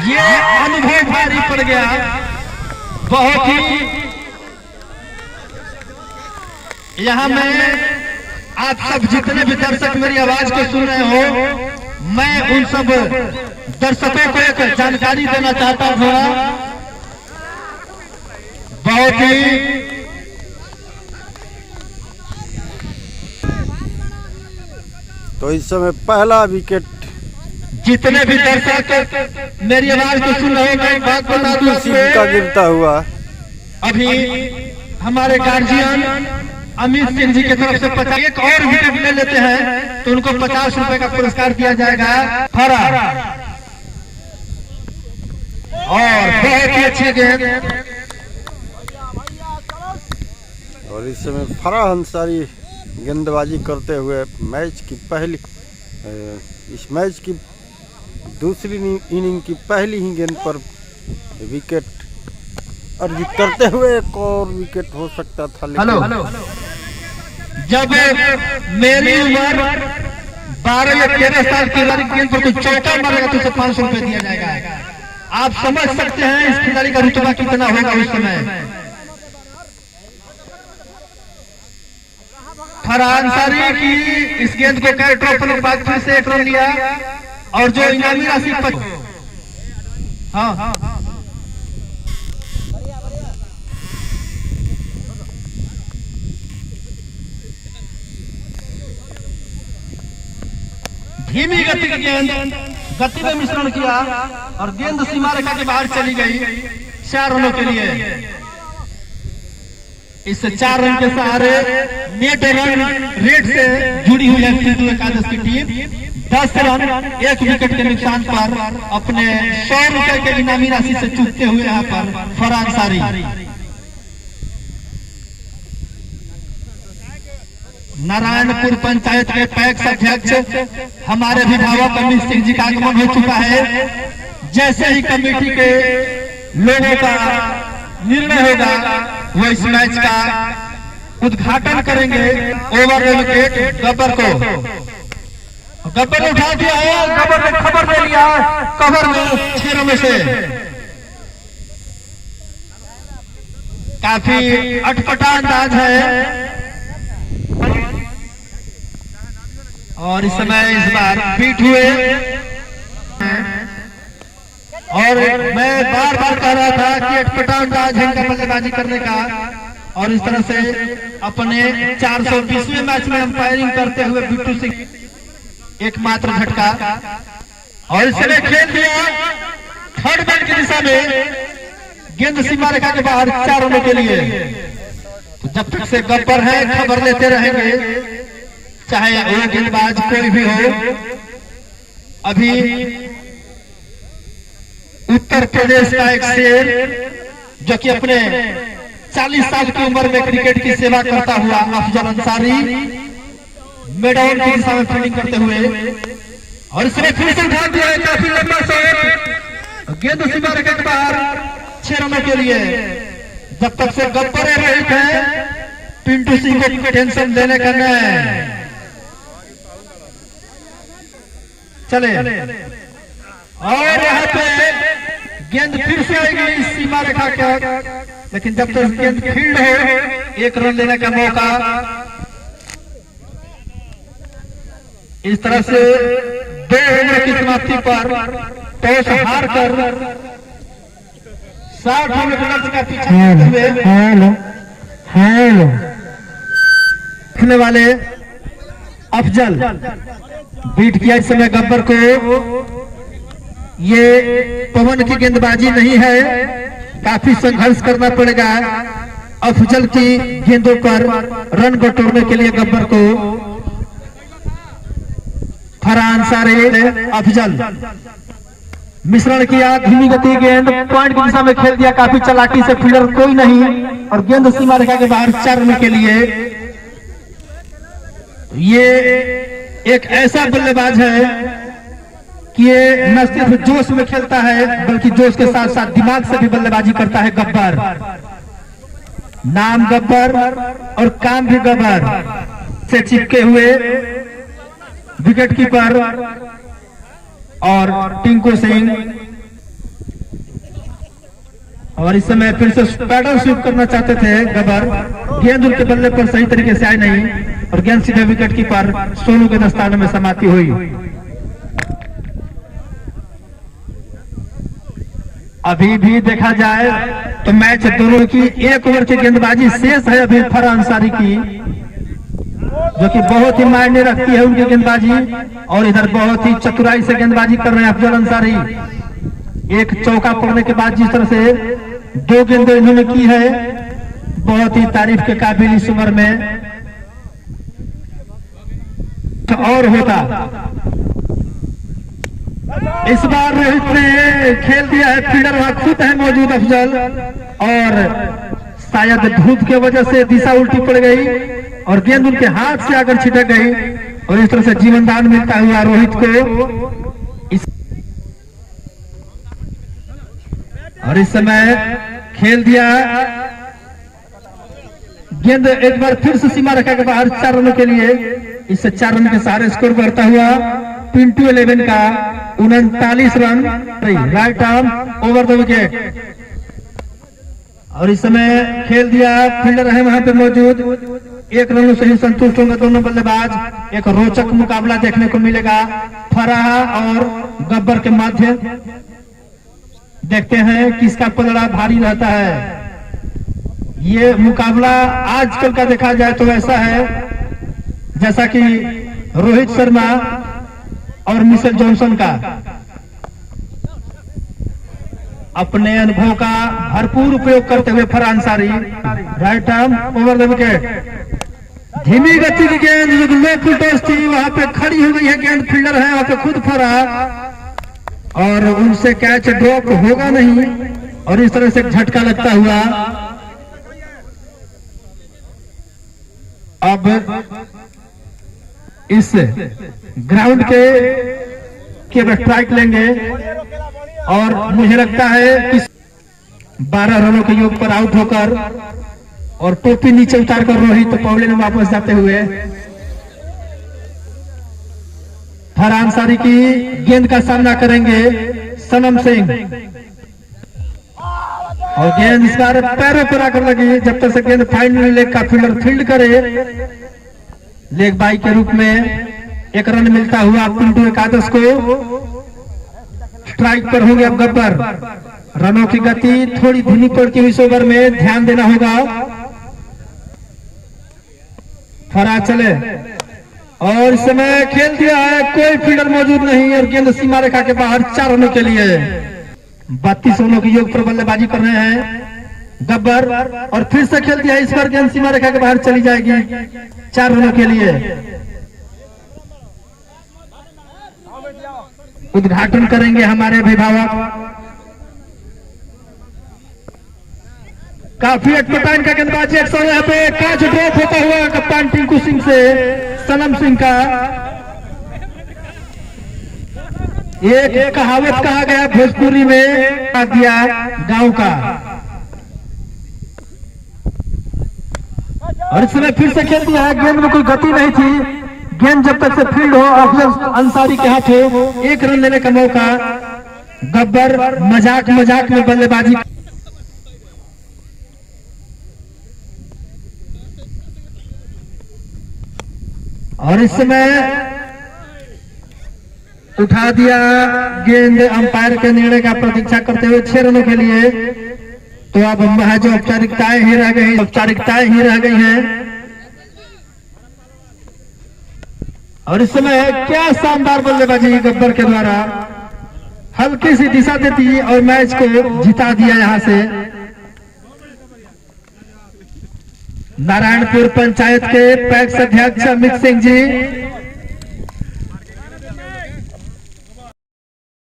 ये अनुभव भारी पड़ गया, बहुत ही। यहाँ मैं आप सब जितने भी दर्शक मेरी आवाज को सुन रहे हो, मैं उन सब दर्शकों को एक जानकारी देना चाहता हूँ। बहुत ही तो इस समय पहला विकेट, जितने भी दर्शक मेरी आवाज को सुन रहे हो, मैं एक बात बता दूं, का गिरता हुआ अभी हमारे गार्जियन अमित सिंह जी की तरफ से 50 एक और विकेट ले लेते हैं तो उनको 50 रुपए का पुरस्कार दिया जाएगा। फरा और बहुत ही अच्छी गेंद। और इस समय फराह अंसारी गेंदबाजी करते हुए मैच की पहली, इस मैच की दूसरी इनिंग की पहली ही गेंद पर विकेट अर्जित करते हुए एक और विकेट हो सकता था। हेलो, जब मेरी उम्र 12 या 13 साल की गेंद पर कोई चौका मारेगा तो उसे 500 रुपए दिया जाएगा। आप समझ सकते हैं इस खिलाड़ी का रुतबा कितना होगा उस समय। फराह अंसारी की इस गेंद को कैच ड्रॉप करने के बाद फिर से एक रन लिया और जो इनामी राशि हाँ धीमी गति की गेंद, गति में मिश्रण किया और गेंद सीमा रेखा के बाहर चली गई 4 रनों के लिए। इस 4 रन के सहारे नेट रन रेट से जुड़ी हुई है सिंधु एकादश की टीम। 10 रन 1 विकेट के नुकसान पर अपने 100 रुपए के इनामी राशि से चूकते हुए यहाँ पर फराह अंसारी। नारायणपुर पंचायत के पैक्स अध्यक्ष हमारे अभिभावक अमित सिंह जी का आगमन हो चुका है। जैसे ही कमेटी के लोगों का निर्णय होगा वो इस मैच का उद्घाटन करेंगे। ओवर विकेट गब्बर को, गब्बर उठा दिया है, गब्बर ने खबर ले लिया, कवर में 6 रनों से। काफी अटपटा अंदाज है और इस समय इस बार बीट हुए। और मैं बार बार कह रहा था कि अटपटा अंदाज है इनका बल्लेबाजी करने का। और इस तरह से अपने 420वें मैच में अंपायरिंग करते हुए बिट्टू सिंह एकमात्र झटका और इसने खेल दिया थर्ड मैन की दिशा में। गेंद सीमा रेखा के बाहर 4 रनों के लिए। तो जब तक से गब्बर है खबर लेते रहेंगे, चाहे वो गेंदबाज कोई भी हो। अभी उत्तर प्रदेश का एक शेर जो कि अपने 40 साल की उम्र में क्रिकेट की सेवा करता हुआ अफजल अंसारी मेडॉन की दिशा में फील्डिंग करते हुए और इसने फिर से उठा दिया है काफी लंबा शॉट। गेंद सीमा रेखा के बाहर 6 रनों के लिए। जब तक से गब्बर रहित है पिंटू सिंह को टेंशन देने का नहीं। चले और यहाँ पे गेंद फिर से आएगी इस सीमा रेखा के, लेकिन जब तक गेंद फील्ड हो 1 रन लेने का मौका। इस तरह से 2 ओवर की समाप्ति पर टॉस हार कर 60 रन का पीछा रखने वाले अफजल बीट किया इस समय गब्बर को। ये पवन की गेंदबाजी नहीं है, काफी संघर्ष करना पड़ेगा अफजल की गेंदों पर रन बटोरने के लिए गब्बर को। फराह अंसारी अफजल मिश्रण किया, धीमी गति गेंद पॉइंट की दिशा में खेल दिया, काफी चालाकी से, फील्डर कोई नहीं और गेंद सीमा रेखा के बाहर 4 रन के लिए। ये एक ऐसा बल्लेबाज है कि ये न सिर्फ जोश में खेलता है बल्कि जोश के साथ साथ दिमाग से भी बल्लेबाजी करता है गब्बर। नाम गब्बर और काम भी गब्बर से चिपके हुए विकेट कीपर और टिंकू सिंह और इस समय फिर से पैडल स्वीप करना चाहते थे गब्बर, गेंद उनके बल्ले पर सही तरीके से आई नहीं और गेंद सीधे विकेट कीपर सोनू के दस्ताने में समाती हुई। अभी भी देखा जाए तो मैच दोनों की 1 ओवर की गेंदबाजी शेष है अभी फरहान अंसारी की, जो कि बहुत ही मायने रखती है उनकी गेंदबाजी। और इधर बहुत ही चतुराई से गेंदबाजी कर रहे हैं अफजल अंसारी। एक चौका पड़ने के बाद जिस तरह से 2 गेंदें इन्होंने की है, बहुत ही तारीफ के काबिल इस उम्र में तो और होता। इस बार रोहित ने खेल दिया है फील्डर, वहां खुद है मौजूद अफजल, और शायद धूप की वजह से दिशा उल्टी पड़ गई और गेंद उनके हाथ से आकर छिटक गई और इस तरह से जीवनदान मिलता हुआ रोहित को। और इस समय खेल दिया गेंद एक बार फिर से सीमा रेखा के बाहर 4 रनों के लिए। इससे 4 रन के सहारे स्कोर बढ़ता हुआ पिंटू 11 का 39 run, right arm over the wicket. और इस समय खेल दिया फील्डर है वहां पे मौजूद, 1 रनों से ही संतुष्ट होंगे दोनों बल्लेबाज। एक रोचक मुकाबला देखने को मिलेगा फराह और गब्बर के माध्यम। देखते हैं किसका पलड़ा भारी रहता है। ये मुकाबला आजकल का देखा जाए तो ऐसा है जैसा कि रोहित शर्मा और मिशेल जॉनसन का। अपने अनुभव का भरपूर उपयोग करते हुए Farhan Ansari, right arm over the wicket. धीमी गति की गेंद, लो फुल टॉस थी, वहां पे खड़ी हो गई है गेंद, फील्डर है वहां पे खुद फराह और उनसे कैच ड्रॉप होगा नहीं और इस तरह से झटका लगता हुआ अब इस ग्राउंड के स्ट्राइक लेंगे और मुझे लगता है कि 12 रनों के योग पर आउट होकर और टोपी नीचे उतारकर रोहित पौले में वापस जाते हुए फरहान अंसारी की गेंद का सामना करेंगे सनम सिंह। और गेंद इस बार पैरों पर आकर लगी। जब तक से गेंद फाइनल लेग का फील्डर फील्ड करे, लेग बाई के रूप में 1 रन मिलता हुआ पिंटू एकादश को। स्ट्राइक पर होंगे अब गब्बर। रनों की गति थोड़ी धीमी पड़ती हुई इस ओवर में ध्यान देना होगा। फराह चले और इस समय खेल दिया है, कोई फील्डर मौजूद नहीं और गेंद सीमा रेखा के बाहर 4 रनों के लिए। 32 रनों के योग पर बल्लेबाजी कर रहे हैं गब्बर और फिर से खेल दिया, इस बार गेंद सीमा रेखा के बाहर चली जाएगी 4 रनों के लिए। उद्घाटन करेंगे हमारे अभिभावक। काफी अटपटा इनका गेंदबाजी अक्सर यहाँ पे कैच ड्रॉप होता हुआ कप्तान टिंकू सिंह से सनम सिंह का। एक कहावत कहा गया भोजपुरी में दिया गांव का। और इस समय फिर से खेल दिया है, गेंद में कोई गति नहीं थी। गेंद जब तक से फील्ड हो अफजल अंसारी के हाथ हो, 1 रन लेने का मौका। गब्बर मजाक में बल्लेबाजी। और इस समय उठा दिया गेंद अंपायर के निर्णय का प्रतीक्षा करते हुए 6 रनों के लिए। तो अब जो औपचारिकताएं ही रह गई हैं। और इस समय क्या शानदार बल्लेबाजी गब्बर के द्वारा, हल्की सी दिशा देती और मैच को जिता दिया यहां से। नारायणपुर पंचायत के पैक्स अध्यक्ष अमित सिंह जी